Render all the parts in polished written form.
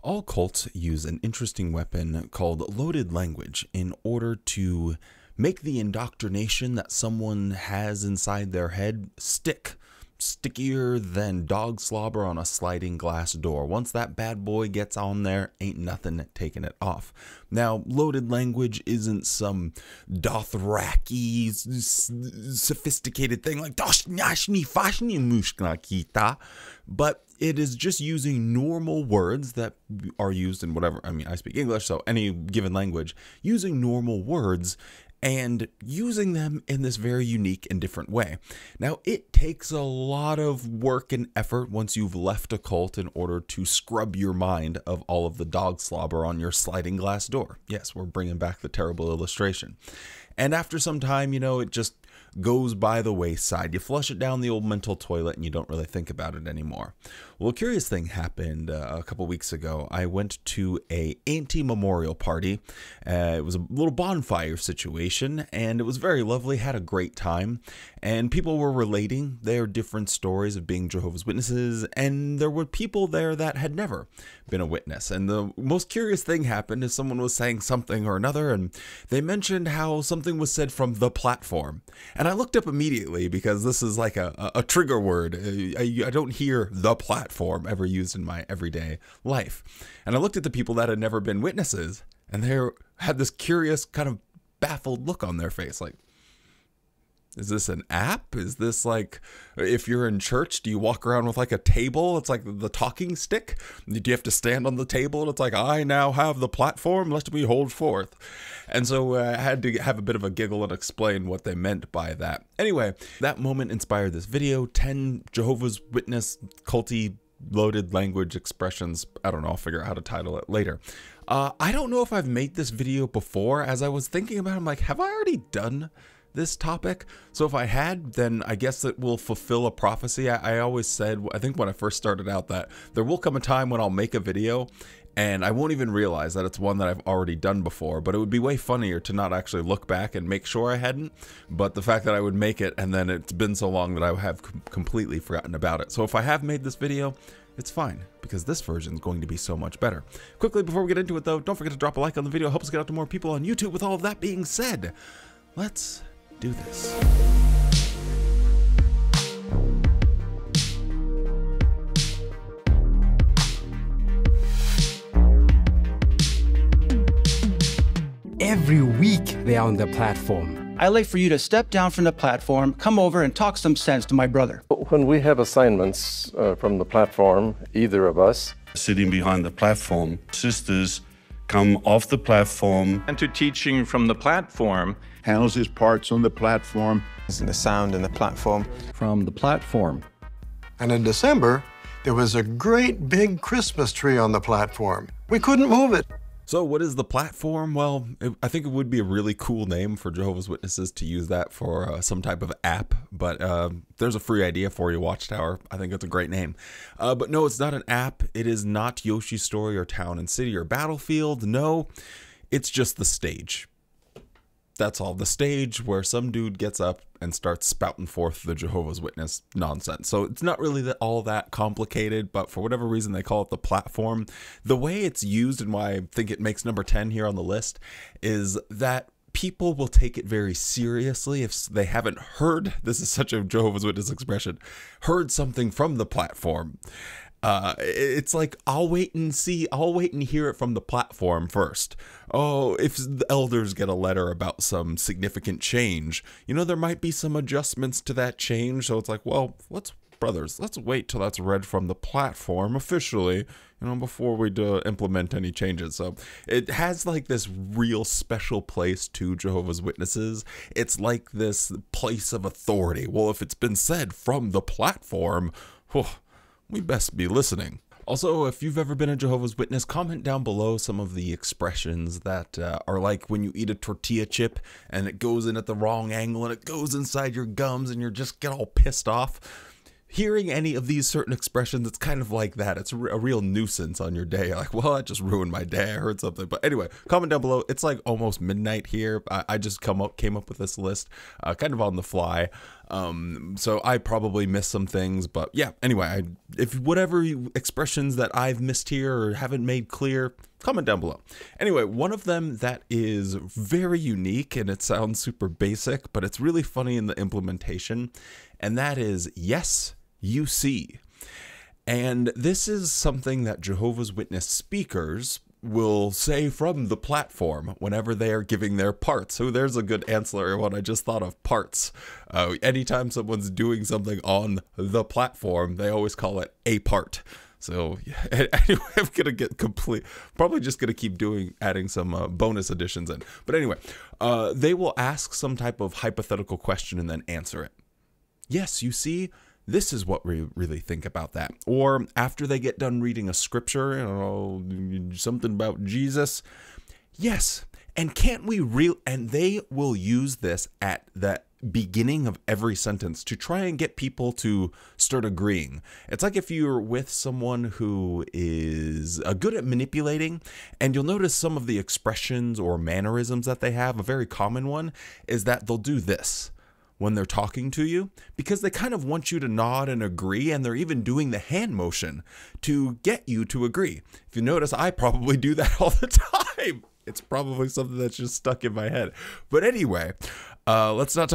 All cults use an interesting weapon called loaded language in order to make the indoctrination that someone has inside their head stickier than dog slobber on a sliding glass door. Once that bad boy gets on there, ain't nothing taking it off. Now, loaded language isn't some Dothraki sophisticated thing like but it is just using normal words that are used in whatever, I speak English, so any given language, using normal words and using them in this very unique and different way. Now, it takes a lot of work and effort once you've left a cult in order to scrub your mind of all of the dog slobber on your sliding glass door. Yes, we're bringing back the terrible illustration. And after some time, it just goes by the wayside. You flush it down the old mental toilet and you don't really think about it anymore. Well, a curious thing happened a couple weeks ago. I went to a auntie memorial party. It was a little bonfire situation and it was very lovely, had a great time. And people were relating their different stories of being Jehovah's Witnesses, and there were people there that had never been a witness. And the most curious thing happened is someone was saying something or another, and they mentioned how something was said from the platform. And I looked up immediately because this is like a trigger word. I don't hear the platform ever used in my everyday life. And I looked at the people that had never been witnesses, and they had this curious kind of baffled look on their face, like, is this an app? Is this like, if you're in church, do you walk around with like a table? It's like the talking stick. Do you have to stand on the table? And it's like, I now have the platform, lest we hold forth. And so I had to have a bit of a giggle and explain what they meant by that. Anyway, that moment inspired this video, 10 Jehovah's Witness culty loaded language expressions. I don't know, I'll figure out how to title it later. I don't know if I've made this video before. As I was thinking about it, I'm like, have I already done this topic? So if I had, then I guess it will fulfill a prophecy. I always said, I think when I first started out, that there will come a time when I'll make a video and I won't even realize that it's one that I've already done before, but it would be way funnier to not actually look back and make sure I hadn't. But the fact that I would make it and then it's been so long that I have completely forgotten about it. So if I have made this video, it's fine, because this version is going to be so much better. Quickly, before we get into it though, don't forget to drop a like on the video. Help us get out to more people on YouTube. With all of that being said, let's do this. Every week they're on the platform. I'd like for you to step down from the platform, come over and talk some sense to my brother. When we have assignments from the platform, either of us, sitting behind the platform, sisters come off the platform. And to teaching from the platform. Handles his parts on the platform. The sound and the platform. From the platform. And in December, there was a great big Christmas tree on the platform. We couldn't move it. So what is the platform? Well, I think it would be a really cool name for Jehovah's Witnesses to use that for some type of app, but there's a free idea for you, Watchtower. I think it's a great name. But no, it's not an app. It is not Yoshi's Story or Town and City or Battlefield. No, it's just the stage. That's all. The stage where some dude gets up and starts spouting forth the Jehovah's Witness nonsense. So it's not really all that complicated, but for whatever reason they call it the platform. The way it's used and why I think it makes number 10 here on the list is that people will take it very seriously if they haven't heard, this is such a Jehovah's Witness expression, heard something from the platform. It's like, I'll wait and hear it from the platform first. Oh, if the elders get a letter about some significant change, there might be some adjustments to that change. So it's like, well, let's wait till that's read from the platform officially, before we implement any changes. So it has like this real special place to Jehovah's Witnesses. It's like this place of authority. Well, if it's been said from the platform, we best be listening. Also, if you've ever been a Jehovah's Witness, comment down below some of the expressions that are like when you eat a tortilla chip and it goes in at the wrong angle and it goes inside your gums and you just get all pissed off. Hearing any of these certain expressions, it's kind of like that. It's a real nuisance on your day. Like, well, that just ruined my day. I heard something. But anyway, comment down below. It's like almost midnight here. I just came up with this list kind of on the fly. So I probably missed some things, but yeah, anyway, if whatever expressions that I've missed here or haven't made clear, comment down below. Anyway, one of them that is very unique, and it sounds super basic, but it's really funny in the implementation, and that is, yes, you see. And this is something that Jehovah's Witness speakers will say from the platform whenever they are giving their parts. So there's a good ancillary one I just thought of, parts. Anytime someone's doing something on the platform, they always call it a part. So anyway, I'm gonna get probably just gonna keep adding some bonus additions in. But anyway, they will ask some type of hypothetical question and then answer it. Yes, you see, this is what we really think about that. Or after they get done reading a scripture, something about Jesus. Yes, and can't we and they will use this at the beginning of every sentence to try and get people to start agreeing. It's like if you're with someone who is good at manipulating, and you'll notice some of the expressions or mannerisms that they have. A very common one is that they'll do this when they're talking to you, because they kind of want you to nod and agree, and they're even doing the hand motion to get you to agree. If you notice, I probably do that all the time. It's probably something that's just stuck in my head. But anyway, let's not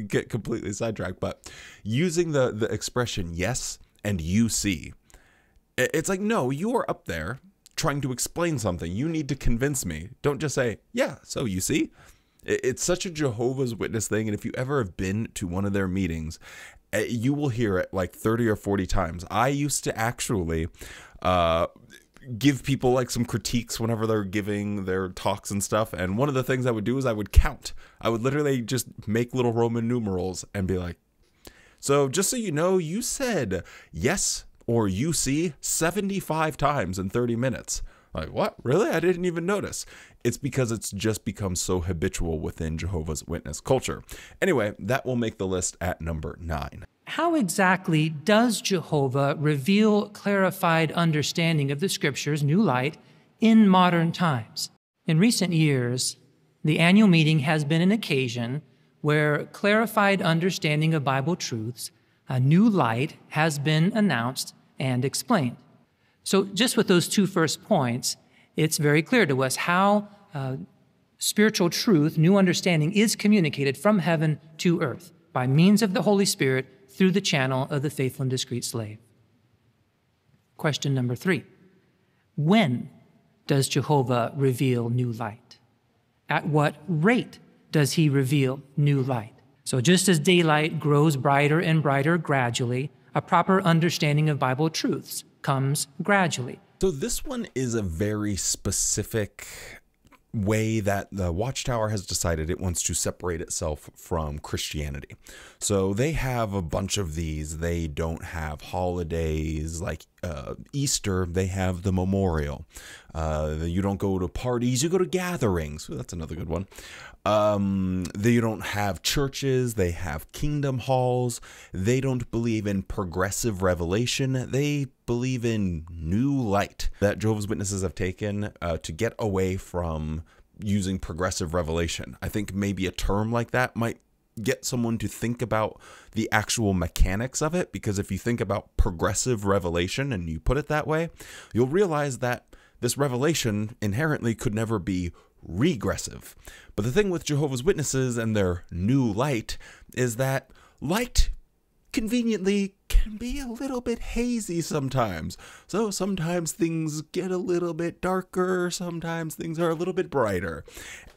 get completely sidetracked, but using the expression yes and you see. It's like, no, you are up there trying to explain something. You need to convince me. Don't just say, yeah, so you see. It's such a Jehovah's Witness thing, and if you ever have been to one of their meetings, you will hear it like 30 or 40 times. I used to actually give people like some critiques whenever they're giving their talks and stuff, and one of the things I would do is I would count. I would literally just make little Roman numerals and be like, so just so you know, you said yes or you see 75 times in 30 minutes. Like, what? Really? I didn't even notice. It's because it's just become so habitual within Jehovah's Witness culture. Anyway, that will make the list at number 9. How exactly does Jehovah reveal clarified understanding of the Scriptures, new light, in modern times? In recent years, the annual meeting has been an occasion where clarified understanding of Bible truths, a new light, has been announced and explained. So just with those two first points, it's very clear to us how spiritual truth, new understanding, is communicated from heaven to earth by means of the Holy Spirit through the channel of the faithful and discreet slave. Question number 3. When does Jehovah reveal new light? At what rate does he reveal new light? So just as daylight grows brighter and brighter gradually, a proper understanding of Bible truths comes gradually. So this one is a very specific way that the Watchtower has decided it wants to separate itself from Christianity. So they have a bunch of these. They don't have holidays like Easter. They have the memorial. You don't go to parties, you go to gatherings. Ooh, that's another good one. They don't have churches. They have kingdom halls. They don't believe in progressive revelation. They believe in new light that Jehovah's Witnesses have taken to get away from using progressive revelation. I think maybe a term like that might get someone to think about the actual mechanics of it, because if you think about progressive revelation and you put it that way, you'll realize that this revelation inherently could never be regressive. But the thing with Jehovah's Witnesses and their new light is that light conveniently can be a little bit hazy sometimes. So sometimes things get a little bit darker, sometimes things are a little bit brighter.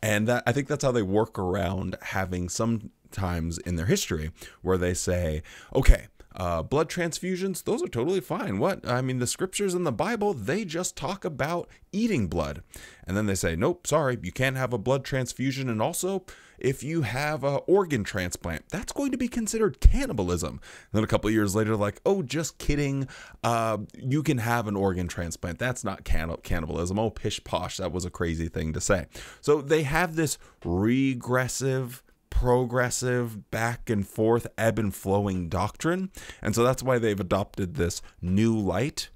And I think that's how they work around having some times in their history where they say, okay, blood transfusions, those are totally fine. What? I mean, the scriptures in the Bible, they just talk about eating blood. And then they say, nope, sorry, you can't have a blood transfusion. And also, if you have an organ transplant, that's going to be considered cannibalism. And then a couple of years later, like, oh, just kidding. You can have an organ transplant. That's not cannibalism. Oh, pish posh. That was a crazy thing to say. So they have this regressive, progressive, back and forth, ebb and flowing doctrine. And so that's why they've adopted this new light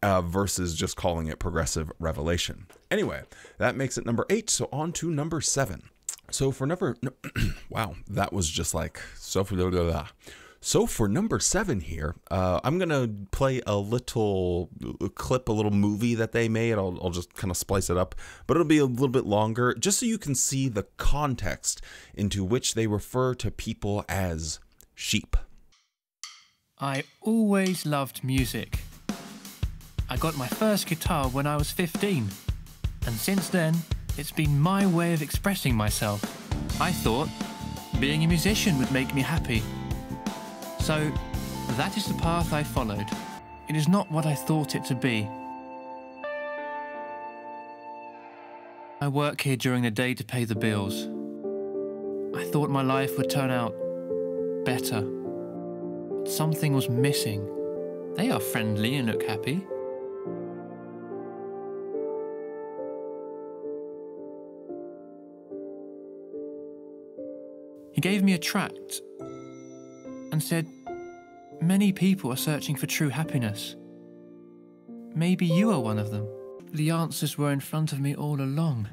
versus just calling it progressive revelation. Anyway, that makes it number 8. So on to number 7. So for number, wow, that was just like, so for number 7 here, I'm going to play a little clip, a little movie that they made. I'll just kind of splice it up, but it'll be a little bit longer, just so you can see the context into which they refer to people as sheep. I always loved music. I got my first guitar when I was 15, and since then, it's been my way of expressing myself. I thought being a musician would make me happy. So that is the path I followed. It is not what I thought it to be. I work here during the day to pay the bills. I thought my life would turn out better. But something was missing. They are friendly and look happy. He gave me a tract and said, "Many people are searching for true happiness. Maybe you are one of them." The answers were in front of me all along.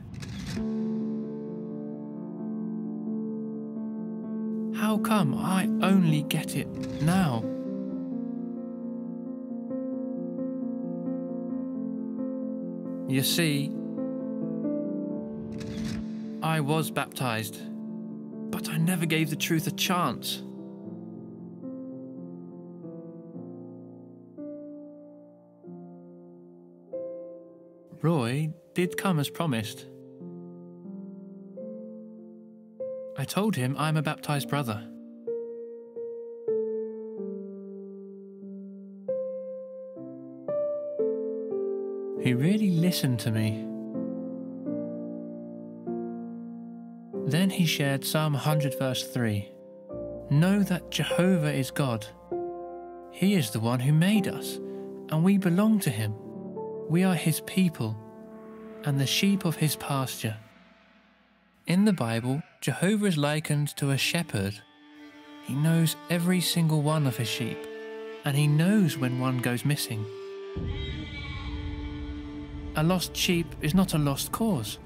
How come I only get it now? You see, I was baptized, but I never gave the truth a chance. Roy did come as promised. I told him I'm a baptized brother. He really listened to me. Then he shared Psalm 100 verse 3. Know that Jehovah is God. He is the one who made us, and we belong to him. We are his people, and the sheep of his pasture. In the Bible, Jehovah is likened to a shepherd. He knows every single one of his sheep, and he knows when one goes missing. A lost sheep is not a lost cause.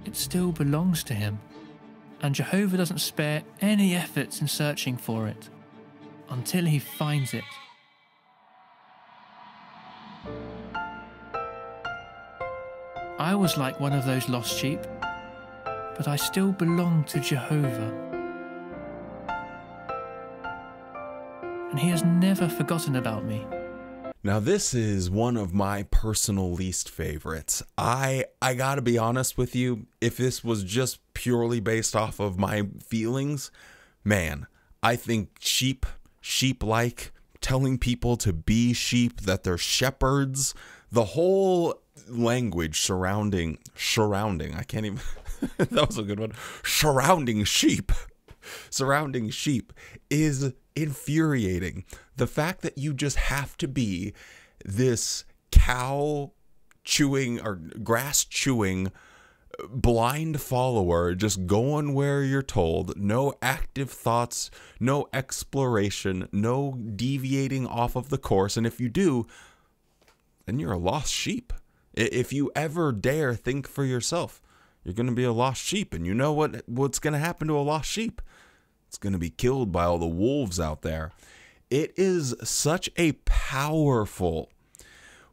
It still belongs to him, and Jehovah doesn't spare any efforts in searching for it until he finds it. I was like one of those lost sheep, but I still belong to Jehovah. And he has never forgotten about me. Now this is one of my personal least favorites. I gotta be honest with you, if this was just purely based off of my feelings, man, I think sheep-like, telling people to be sheep, that they're shepherds, the whole language surrounding, I can't even, that was a good one, surrounding sheep is infuriating. The fact that you just have to be this cow chewing or grass chewing blind follower, just going where you're told, no active thoughts, no exploration, no deviating off of the course, and if you do, then you're a lost sheep. If you ever dare think for yourself, you're going to be a lost sheep. And you know what's going to happen to a lost sheep? It's going to be killed by all the wolves out there. It is such a powerful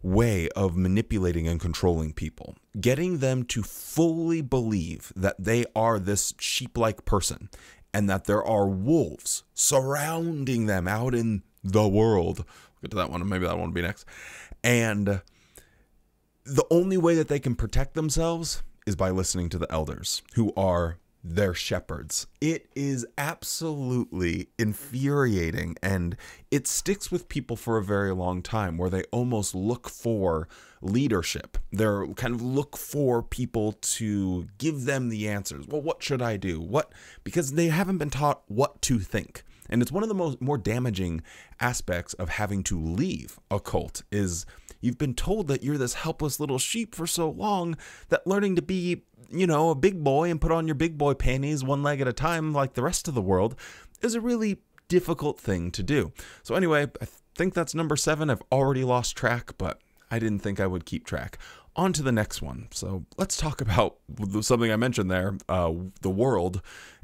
way of manipulating and controlling people, getting them to fully believe that they are this sheep-like person and that there are wolves surrounding them out in the world. We'll get to that one. Maybe that one will be next. And the only way that they can protect themselves is by listening to the elders, who are their shepherds. It is absolutely infuriating, and it sticks with people for a very long time, where they almost look for leadership. They're kind of look for people to give them the answers. Well, what should I do? Because they haven't been taught what to think. And it's one of the more damaging aspects of having to leave a cult is you've been told that you're this helpless little sheep for so long that learning to be, a big boy and put on your big boy panties one leg at a time like the rest of the world is a really difficult thing to do. So anyway, I think that's number 7. I've already lost track, but I didn't think I would keep track. on to the next one. So let's talk about something I mentioned there, the world,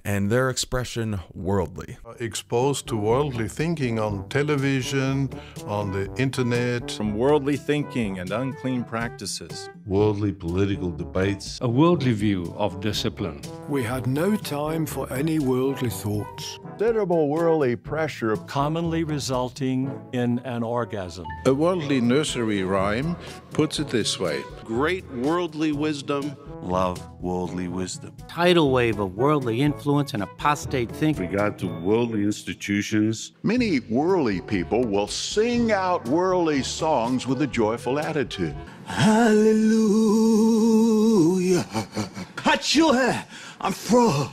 and their expression worldly. Exposed to worldly thinking on television, on the internet. From worldly thinking and unclean practices. Worldly political debates. A worldly view of discipline. We had no time for any worldly thoughts. Considerable worldly pressure. Commonly resulting in an orgasm. A worldly nursery rhyme puts it this way. Great worldly wisdom. Love worldly wisdom. Tidal wave of worldly influence and apostate thinking. Regard to worldly institutions. Many worldly people will sing out worldly songs with a joyful attitude. Hallelujah. I'm from.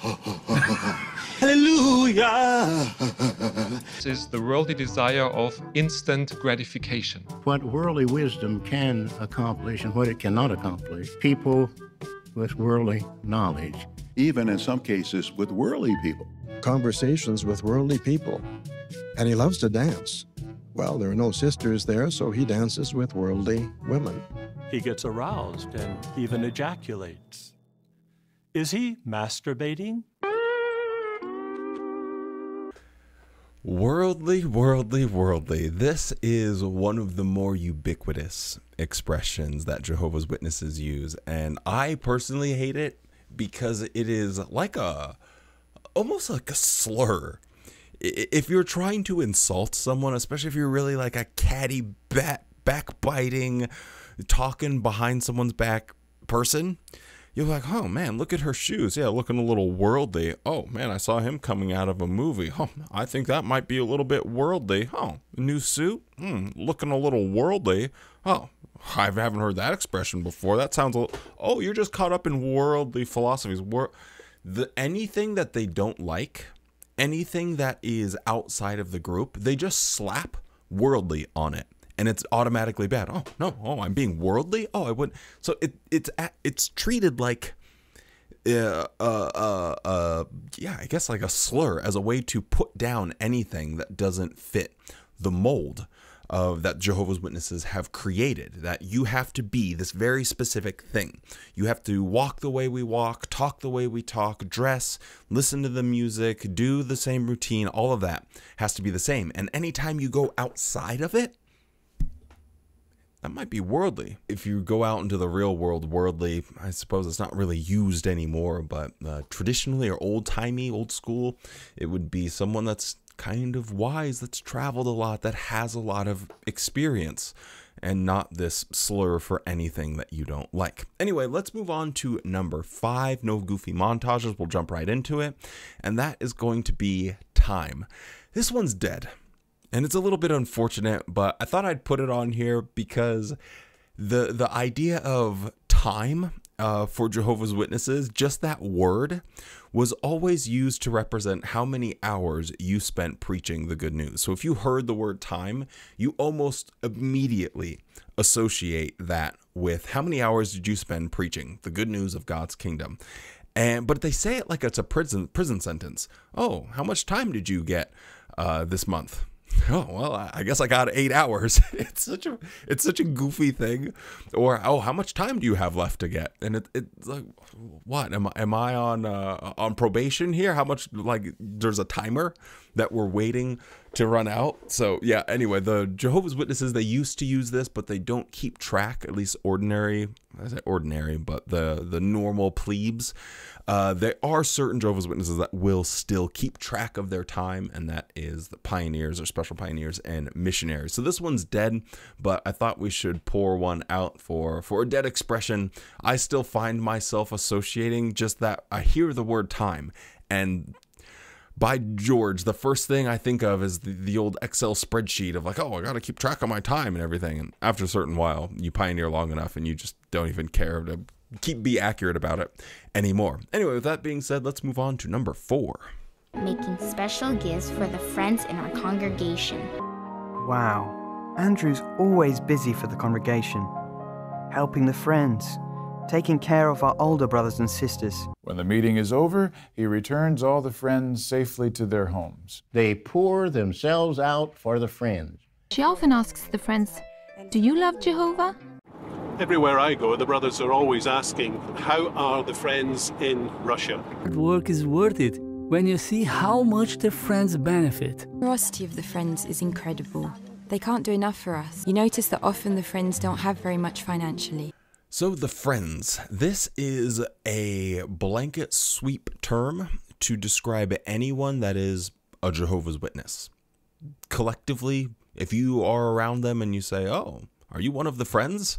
Hallelujah. This is the worldly desire of instant gratification. What worldly wisdom can accomplish and what it cannot accomplish. People with worldly knowledge. Even in some cases with worldly people. Conversations with worldly people. And he loves to dance. Well, there are no sisters there, so he dances with worldly women. He gets aroused and even ejaculates. Is he masturbating? Worldly, worldly, worldly. This is one of the more ubiquitous expressions that Jehovah's Witnesses use. And I personally hate it because it is like almost like a slur. If you're trying to insult someone, especially if you're really like a catty, backbiting, talking behind someone's back person, you're like, oh man, look at her shoes. Yeah, looking a little worldly. Oh man, I saw him coming out of a movie. Oh, I think that might be a little bit worldly. Oh, new suit? Looking a little worldly. Oh, I haven't heard that expression before. That sounds a little... Oh, you're just caught up in worldly philosophies. Anything that they don't like, anything that is outside of the group, they just slap worldly on it. And it's automatically bad. Oh no! Oh, I'm being worldly. Oh, I wouldn't. So it's treated like, yeah, I guess like a slur, as a way to put down anything that doesn't fit the mold of that Jehovah's Witnesses have created. That you have to be this very specific thing. You have to walk the way we walk, talk the way we talk, dress, listen to the music, do the same routine. All of that has to be the same. And anytime you go outside of it, that might be worldly. If you go out into the real world, worldly, I suppose it's not really used anymore, but traditionally or old-timey, old school, it would be someone that's kind of wise, that's traveled a lot, that has a lot of experience, and not this slur for anything that you don't like. Anyway, let's move on to number 5. No goofy montages. We'll jump right into it. And that is going to be time. This one's dead. And it's a little bit unfortunate, but I thought I'd put it on here because the idea of time for Jehovah's Witnesses, just that word, was always used to represent how many hours you spent preaching the good news. So if you heard the word time, you almost immediately associate that with how many hours did you spend preaching the good news of God's kingdom. But they say it like it's a prison sentence. Oh, how much time did you get this month? Oh, well, I guess I got 8 hours. It's such a goofy thing. Or, oh, how much time do you have left to get? And it's like, what? Am I on probation here? How much, like, there's a timer that we're waiting to run out? So, yeah, anyway, the Jehovah's Witnesses, they used to use this, but they don't keep track, at least ordinary, I say ordinary, but the normal plebes. There are certain Jehovah's Witnesses that will still keep track of their time, and that is the pioneers or special pioneers and missionaries. So this one's dead, but I thought we should pour one out for a dead expression. I still find myself associating just that. I hear the word time, and by George, the first thing I think of is the old Excel spreadsheet of like, oh, I got to keep track of my time and everything. And after a certain while, you pioneer long enough and you just don't even care to be accurate about it anymore. Anyway, with that being said, let's move on to number 4. Making special gifts for the friends in our congregation. Wow, Andrew's always busy for the congregation, helping the friends, taking care of our older brothers and sisters. When the meeting is over, he returns all the friends safely to their homes. They pour themselves out for the friends. She often asks the friends, do you love Jehovah? Everywhere I go, the brothers are always asking, how are the Friends in Russia? Hard work is worth it when you see how much the Friends benefit. The generosity of the Friends is incredible. They can't do enough for us. You notice that often the Friends don't have very much financially. So the Friends, this is a blanket sweep term to describe anyone that is a Jehovah's Witness. Collectively, if you are around them and you say, oh, are you one of the Friends?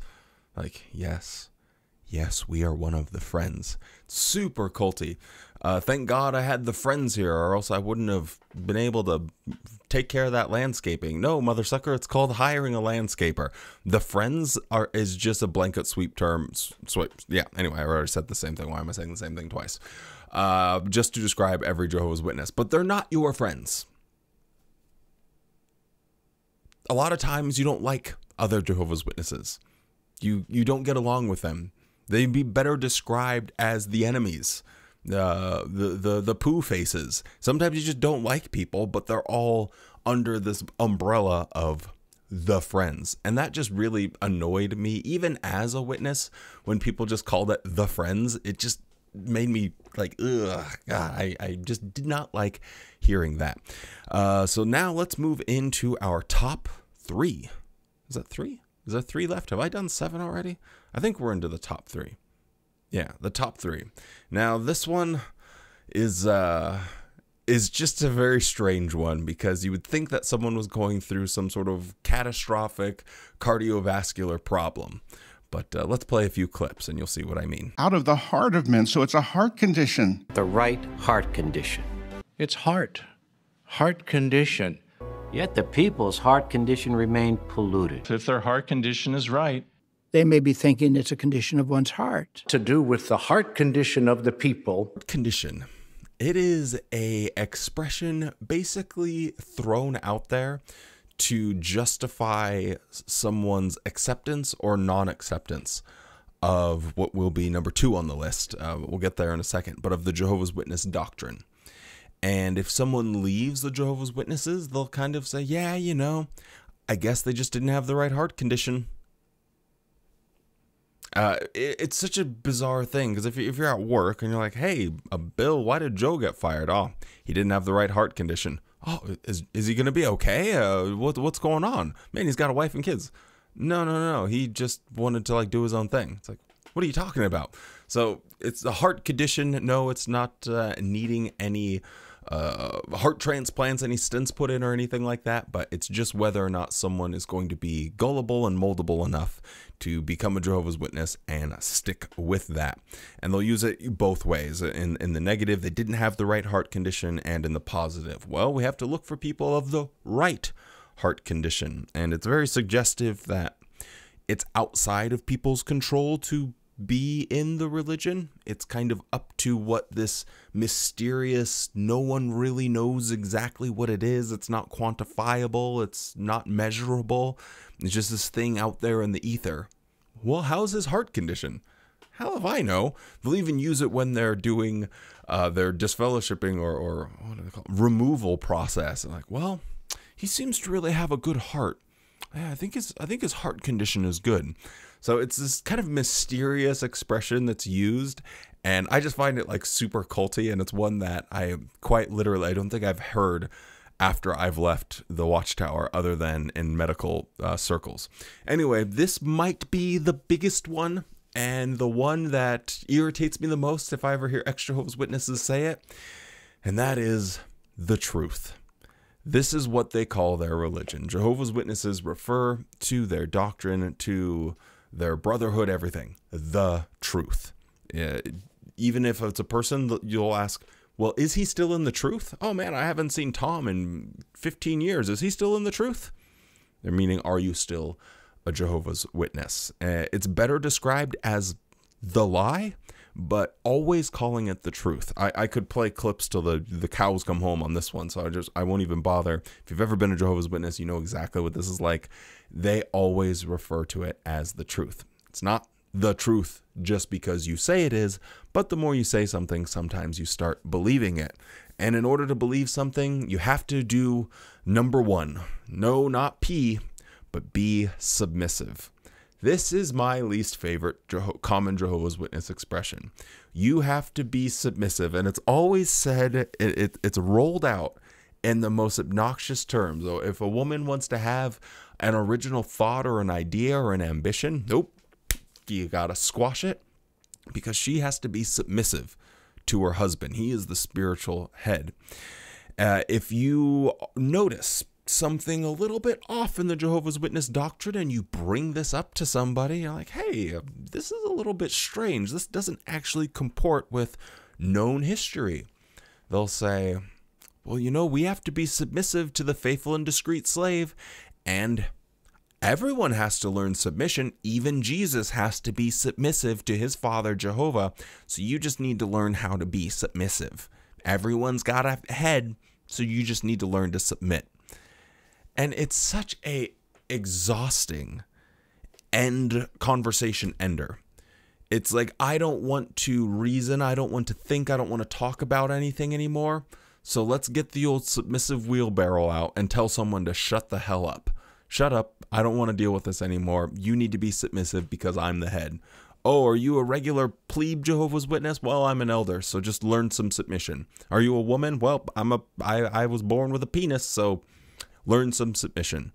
Like, yes, we are one of the Friends. Super culty. Thank God I had the Friends here, or else I wouldn't have been able to take care of that landscaping. No, mother sucker, it's called hiring a landscaper. The Friends is just a blanket sweep term. Yeah, anyway, I already said the same thing. Why am I saying the same thing twice? Just to describe every Jehovah's Witness. But they're not your friends. A lot of times you don't like other Jehovah's Witnesses. You don't get along with them. They'd be better described as the enemies. The poo faces. Sometimes you just don't like people, but they're all under this umbrella of the Friends. And that just really annoyed me, even as a witness, when people just called it the Friends. It just made me like, ugh, God, I just did not like hearing that. So now let's move into our top 3. Is that 3? Is there 3 left? Have I done 7 already? I think we're into the top 3. Yeah, the top 3. Now, this one is just a very strange one, because you would think that someone was going through some sort of catastrophic cardiovascular problem. But let's play a few clips and you'll see what I mean. Out of the heart of men, so it's a heart condition. The right heart condition. It's heart condition. Yet the people's heart condition remained polluted. If their heart condition is right, They may be thinking it's a condition of one's heart. To do with the heart condition of the people. Condition. It is a expression basically thrown out there to justify someone's acceptance or non-acceptance of what will be number 2 on the list. We'll get there in a second, but of the Jehovah's Witness doctrine. And if someone leaves the Jehovah's Witnesses, they'll kind of say, yeah, you know, I guess they just didn't have the right heart condition. It's such a bizarre thing, because if you're at work and you're like, hey, Bill, why did Joe get fired? Oh, he didn't have the right heart condition. Oh, is he going to be okay? What's going on? Man, he's got a wife and kids. No. He just wanted to do his own thing. It's like, what are you talking about? So it's a heart condition. No, it's not needing any heart transplants, any stents put in or anything like that, but it's just whether or not someone is going to be gullible and moldable enough to become a Jehovah's Witness and stick with that. And they'll use it both ways. In the negative, they didn't have the right heart condition, and in the positive, well, we have to look for people of the right heart condition. And it's very suggestive that it's outside of people's control to be in the religion. It's kind of up to what this mysterious, no one really knows exactly what it is. It's not quantifiable. It's not measurable. It's just this thing out there in the ether. Well, how's his heart condition? How if I know? They'll even use it when they're doing their disfellowshipping or what do they call it? Removal process. And like, well, he seems to really have a good heart. Yeah, I think his heart condition is good. So it's this kind of mysterious expression that's used, and I just find it super culty, and it's one that I quite literally, I don't think I've heard after I've left the Watchtower other than in medical circles. Anyway, this might be the biggest one and the one that irritates me the most if I ever hear ex-Jehovah's Witnesses say it, and that is the truth. This is what they call their religion. Jehovah's Witnesses refer to their doctrine, to their brotherhood, everything. The truth. Even if it's a person, you'll ask, well, is he still in the truth? Oh man, I haven't seen Tom in 15 years. Is he still in the truth? They're meaning, are you still a Jehovah's Witness? It's better described as the lie, but always calling it the truth. I could play clips till the cows come home on this one, so I won't even bother. If you've ever been a Jehovah's Witness, you know exactly what this is like. They always refer to it as the truth. It's not the truth just because you say it is, but the more you say something, sometimes you start believing it. And in order to believe something, you have to do number 1. No, not P, but be submissive. This is my least favorite common Jehovah's Witness expression. You have to be submissive, and it's always said, it's rolled out in the most obnoxious terms. So if a woman wants to have an original thought or an idea or an ambition, nope, you gotta squash it, because she has to be submissive to her husband. He is the spiritual head. If you notice something a little bit off in the Jehovah's Witness doctrine and you bring this up to somebody, you're like, hey, this is a little bit strange. This doesn't actually comport with known history. They'll say, well, you know, we have to be submissive to the faithful and discreet slave, and everyone has to learn submission. Even Jesus has to be submissive to his father, Jehovah. So you just need to learn how to be submissive. Everyone's got a head, so you just need to learn to submit. And it's such a exhausting conversation ender. It's like, I don't want to reason, I don't want to think, I don't want to talk about anything anymore. So let's get the old submissive wheelbarrow out and tell someone to shut the hell up. Shut up, I don't want to deal with this anymore. You need to be submissive because I'm the head. Oh, are you a regular plebe Jehovah's Witness? Well, I'm an elder, so just learn some submission. Are you a woman? Well, I was born with a penis, so learn some submission.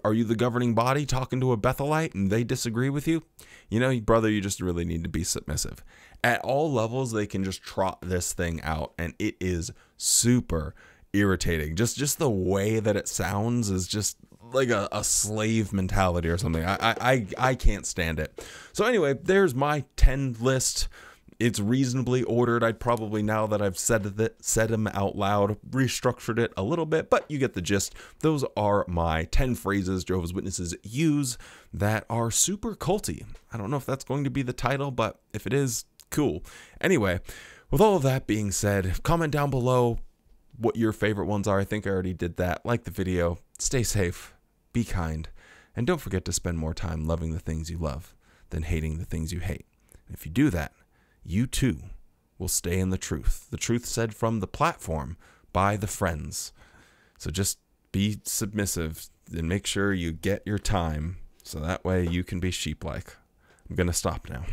Are you the governing body talking to a Bethelite and they disagree with you? You know, brother, you just really need to be submissive. At all levels, they can just trot this thing out, and it is super irritating. Just the way that it sounds is just like a slave mentality or something. I can't stand it. So anyway, there's my 10 list. It's reasonably ordered. I'd probably, now that I've said them out loud, restructured it a little bit, but you get the gist. Those are my 10 phrases Jehovah's Witnesses use that are super culty. I don't know if that's going to be the title, but if it is, cool. Anyway, with all of that being said, comment down below what your favorite ones are. I think I already did that. Like the video, stay safe, be kind, and don't forget to spend more time loving the things you love than hating the things you hate. And if you do that, you too will stay in the truth said from the platform by the friends. So just be submissive and make sure you get your time, so that way you can be sheep-like. I'm going to stop now.